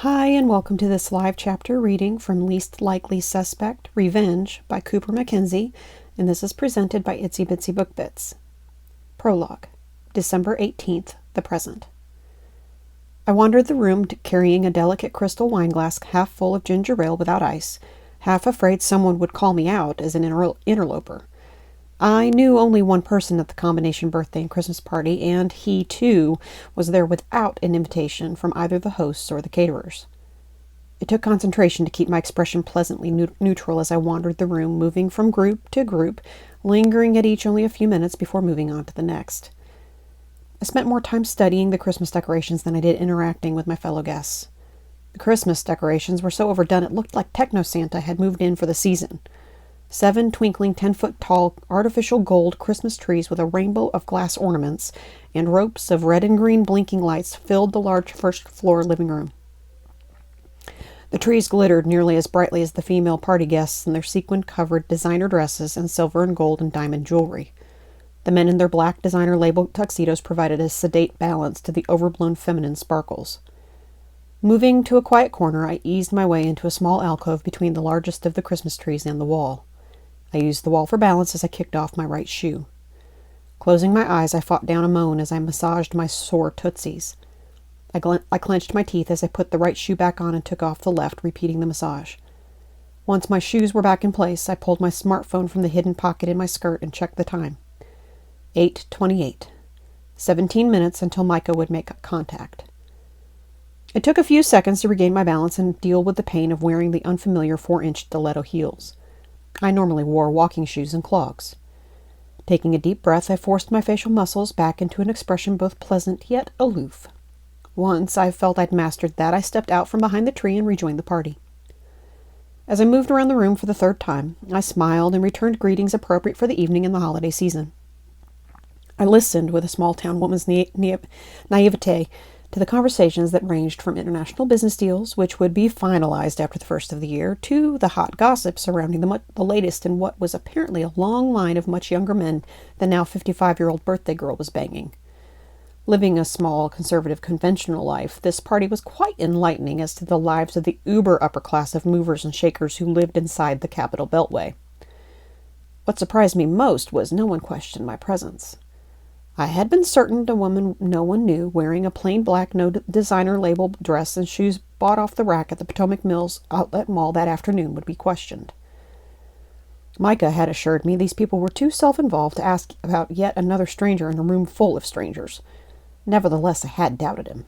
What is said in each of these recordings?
Hi, and welcome to this live chapter reading from Least Likely Suspect, Revenge by Cooper McKenzie, and this is presented by Itsy Bitsy Book Bits. Prologue, December 18th, the present. I wandered the room carrying a delicate crystal wineglass half full of ginger ale without ice, half afraid someone would call me out as an interloper. I knew only one person at the combination birthday and Christmas party, and he, too, was there without an invitation from either the hosts or the caterers. It took concentration to keep my expression pleasantly neutral as I wandered the room, moving from group to group, lingering at each only a few minutes before moving on to the next. I spent more time studying the Christmas decorations than I did interacting with my fellow guests. The Christmas decorations were so overdone it looked like Techno-Santa had moved in for the season. 7 twinkling 10-foot-tall artificial gold Christmas trees with a rainbow of glass ornaments and ropes of red and green blinking lights filled the large first-floor living room. The trees glittered nearly as brightly as the female party guests in their sequin-covered designer dresses and silver and gold and diamond jewelry. The men in their black designer-labeled tuxedos provided a sedate balance to the overblown feminine sparkles. Moving to a quiet corner, I eased my way into a small alcove between the largest of the Christmas trees and the wall. I used the wall for balance as I kicked off my right shoe. Closing my eyes, I fought down a moan as I massaged my sore tootsies. I clenched my teeth as I put the right shoe back on and took off the left, repeating the massage. Once my shoes were back in place, I pulled my smartphone from the hidden pocket in my skirt and checked the time. 8:28. 17 minutes until Micah would make contact. It took a few seconds to regain my balance and deal with the pain of wearing the unfamiliar 4-inch stiletto heels. I normally wore walking shoes and clogs. Taking a deep breath, I forced my facial muscles back into an expression both pleasant yet aloof. Once I felt I'd mastered that, I stepped out from behind the tree and rejoined the party. As I moved around the room for the third time, I smiled and returned greetings appropriate for the evening and the holiday season. I listened with a small-town woman's naivete to the conversations that ranged from international business deals, which would be finalized after the first of the year, to the hot gossip surrounding the latest in what was apparently a long line of much younger men the now 55-year-old birthday girl was banging. Living a small, conservative, conventional life, this party was quite enlightening as to the lives of the uber upper class of movers and shakers who lived inside the Capital Beltway. What surprised me most was no one questioned my presence. I had been certain a woman no one knew, wearing a plain black no-designer-labeled dress and shoes bought off the rack at the Potomac Mills Outlet Mall that afternoon, would be questioned. Micah had assured me these people were too self-involved to ask about yet another stranger in a room full of strangers. Nevertheless, I had doubted him.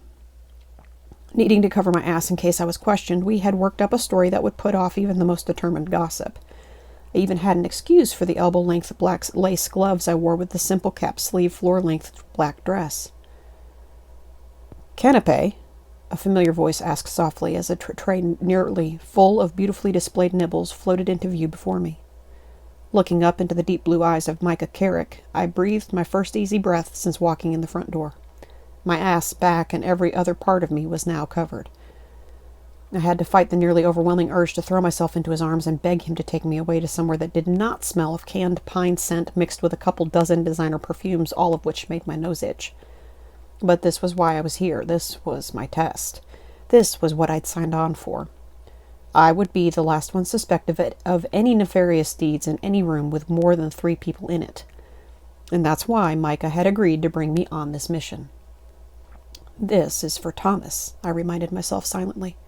Needing to cover my ass in case I was questioned, we had worked up a story that would put off even the most determined gossip. I even had an excuse for the elbow-length black lace gloves I wore with the simple cap-sleeve floor-length black dress. "Canapé?" a familiar voice asked softly as a tray nearly full of beautifully displayed nibbles floated into view before me. Looking up into the deep blue eyes of Micah Carrick, I breathed my first easy breath since walking in the front door. My ass, back, and every other part of me was now covered. I had to fight the nearly overwhelming urge to throw myself into his arms and beg him to take me away to somewhere that did not smell of canned pine scent mixed with a couple dozen designer perfumes, all of which made my nose itch. But this was why I was here. This was my test. This was what I'd signed on for. I would be the last one suspected of any nefarious deeds in any room with more than 3 people in it. And that's why Micah had agreed to bring me on this mission. "This is for Thomas," I reminded myself silently.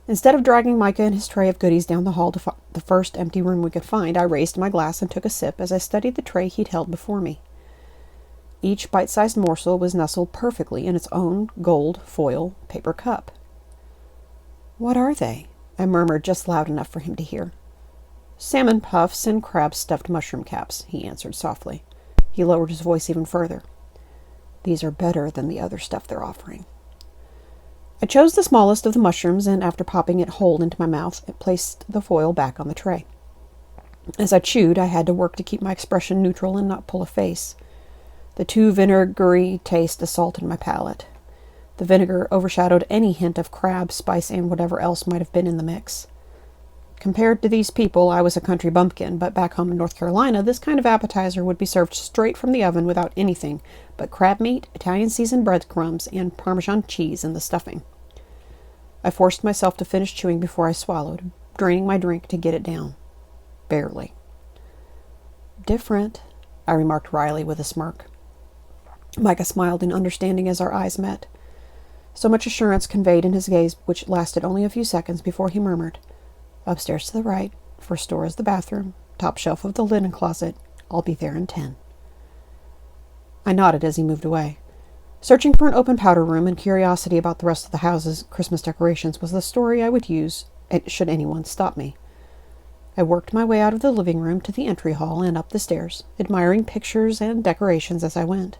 Instead of dragging Micah and his tray of goodies down the hall to the first empty room we could find, I raised my glass and took a sip as I studied the tray he'd held before me. Each bite-sized morsel was nestled perfectly in its own gold foil paper cup. "What are they?" I murmured just loud enough for him to hear. "Salmon puffs and crab-stuffed mushroom caps," he answered softly. He lowered his voice even further. "These are better than the other stuff they're offering." I chose the smallest of the mushrooms, and after popping it whole into my mouth, I placed the foil back on the tray. As I chewed, I had to work to keep my expression neutral and not pull a face. The too vinegary taste assaulted my palate. The vinegar overshadowed any hint of crab, spice, and whatever else might have been in the mix. Compared to these people, I was a country bumpkin, but back home in North Carolina, this kind of appetizer would be served straight from the oven without anything but crab meat, Italian seasoned breadcrumbs, and Parmesan cheese in the stuffing. I forced myself to finish chewing before I swallowed, draining my drink to get it down. Barely. "Different," I remarked wryly with a smirk. Micah smiled in understanding as our eyes met. So much assurance conveyed in his gaze, which lasted only a few seconds before he murmured, "Upstairs to the right, first door is the bathroom, top shelf of the linen closet. I'll be there in 10. I nodded as he moved away. Searching for an open powder room and curiosity about the rest of the house's Christmas decorations was the story I would use should anyone stop me. I worked my way out of the living room to the entry hall and up the stairs, admiring pictures and decorations as I went.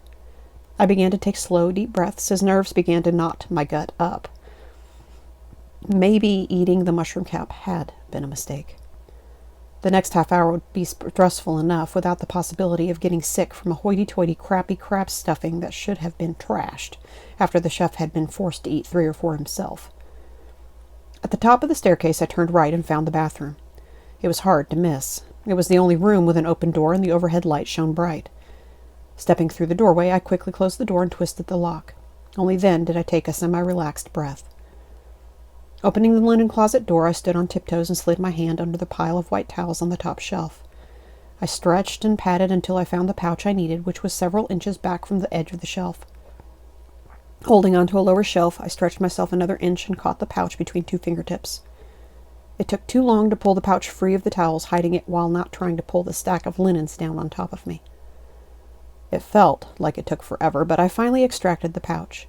I began to take slow, deep breaths as nerves began to knot my gut up. Maybe eating the mushroom cap had been a mistake. The next half hour would be stressful enough without the possibility of getting sick from a hoity-toity crappy crab stuffing that should have been trashed after the chef had been forced to eat 3 or 4 himself. At the top of the staircase, I turned right and found the bathroom. It was hard to miss. It was the only room with an open door, and the overhead light shone bright. Stepping through the doorway, I quickly closed the door and twisted the lock. Only then did I take a semi-relaxed breath. Opening the linen closet door, I stood on tiptoes and slid my hand under the pile of white towels on the top shelf. I stretched and patted until I found the pouch I needed, which was several inches back from the edge of the shelf. Holding onto a lower shelf, I stretched myself another inch and caught the pouch between 2 fingertips. It took too long to pull the pouch free of the towels, hiding it while not trying to pull the stack of linens down on top of me. It felt like it took forever, but I finally extracted the pouch.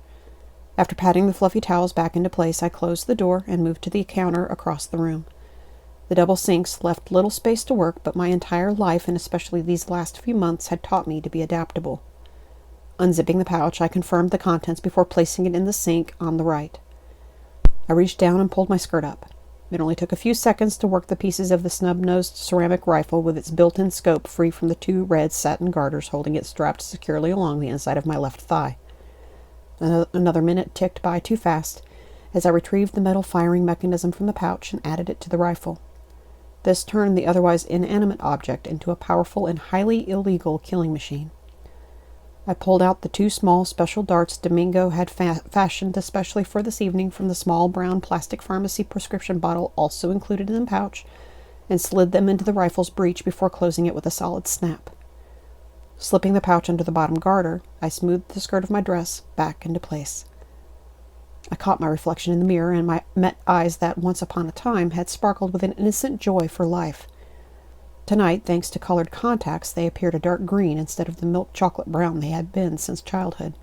After patting the fluffy towels back into place, I closed the door and moved to the counter across the room. The double sinks left little space to work, but my entire life, and especially these last few months, had taught me to be adaptable. Unzipping the pouch, I confirmed the contents before placing it in the sink on the right. I reached down and pulled my skirt up. It only took a few seconds to work the pieces of the snub-nosed ceramic rifle with its built-in scope free from the 2 red satin garters holding it strapped securely along the inside of my left thigh. Another minute ticked by too fast as I retrieved the metal firing mechanism from the pouch and added it to the rifle. This turned the otherwise inanimate object into a powerful and highly illegal killing machine. I pulled out the 2 small special darts Domingo had fashioned especially for this evening from the small brown plastic pharmacy prescription bottle also included in the pouch, and slid them into the rifle's breech before closing it with a solid snap. Slipping the pouch under the bottom garter, I smoothed the skirt of my dress back into place. I caught my reflection in the mirror and met eyes that once upon a time had sparkled with an innocent joy for life. Tonight, thanks to colored contacts, they appeared a dark green instead of the milk chocolate brown they had been since childhood.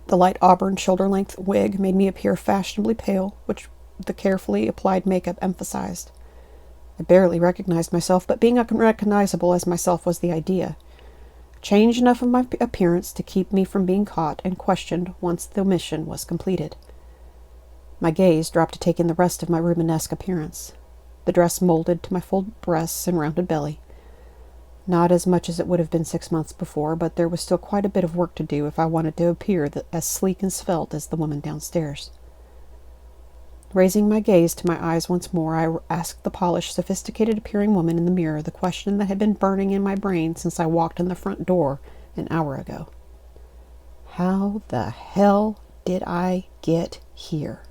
The light auburn shoulder-length wig made me appear fashionably pale, which the carefully applied makeup emphasized. I barely recognized myself, but being unrecognizable as myself was the idea. Change enough of my appearance to keep me from being caught and questioned once the mission was completed. My gaze dropped to take in the rest of my Rubenesque appearance. The dress molded to my full breasts and rounded belly. Not as much as it would have been 6 months before, but there was still quite a bit of work to do if I wanted to appear as sleek and svelte as the woman downstairs. Raising my gaze to my eyes once more, I asked the polished, sophisticated-appearing woman in the mirror the question that had been burning in my brain since I walked in the front door an hour ago. How the hell did I get here?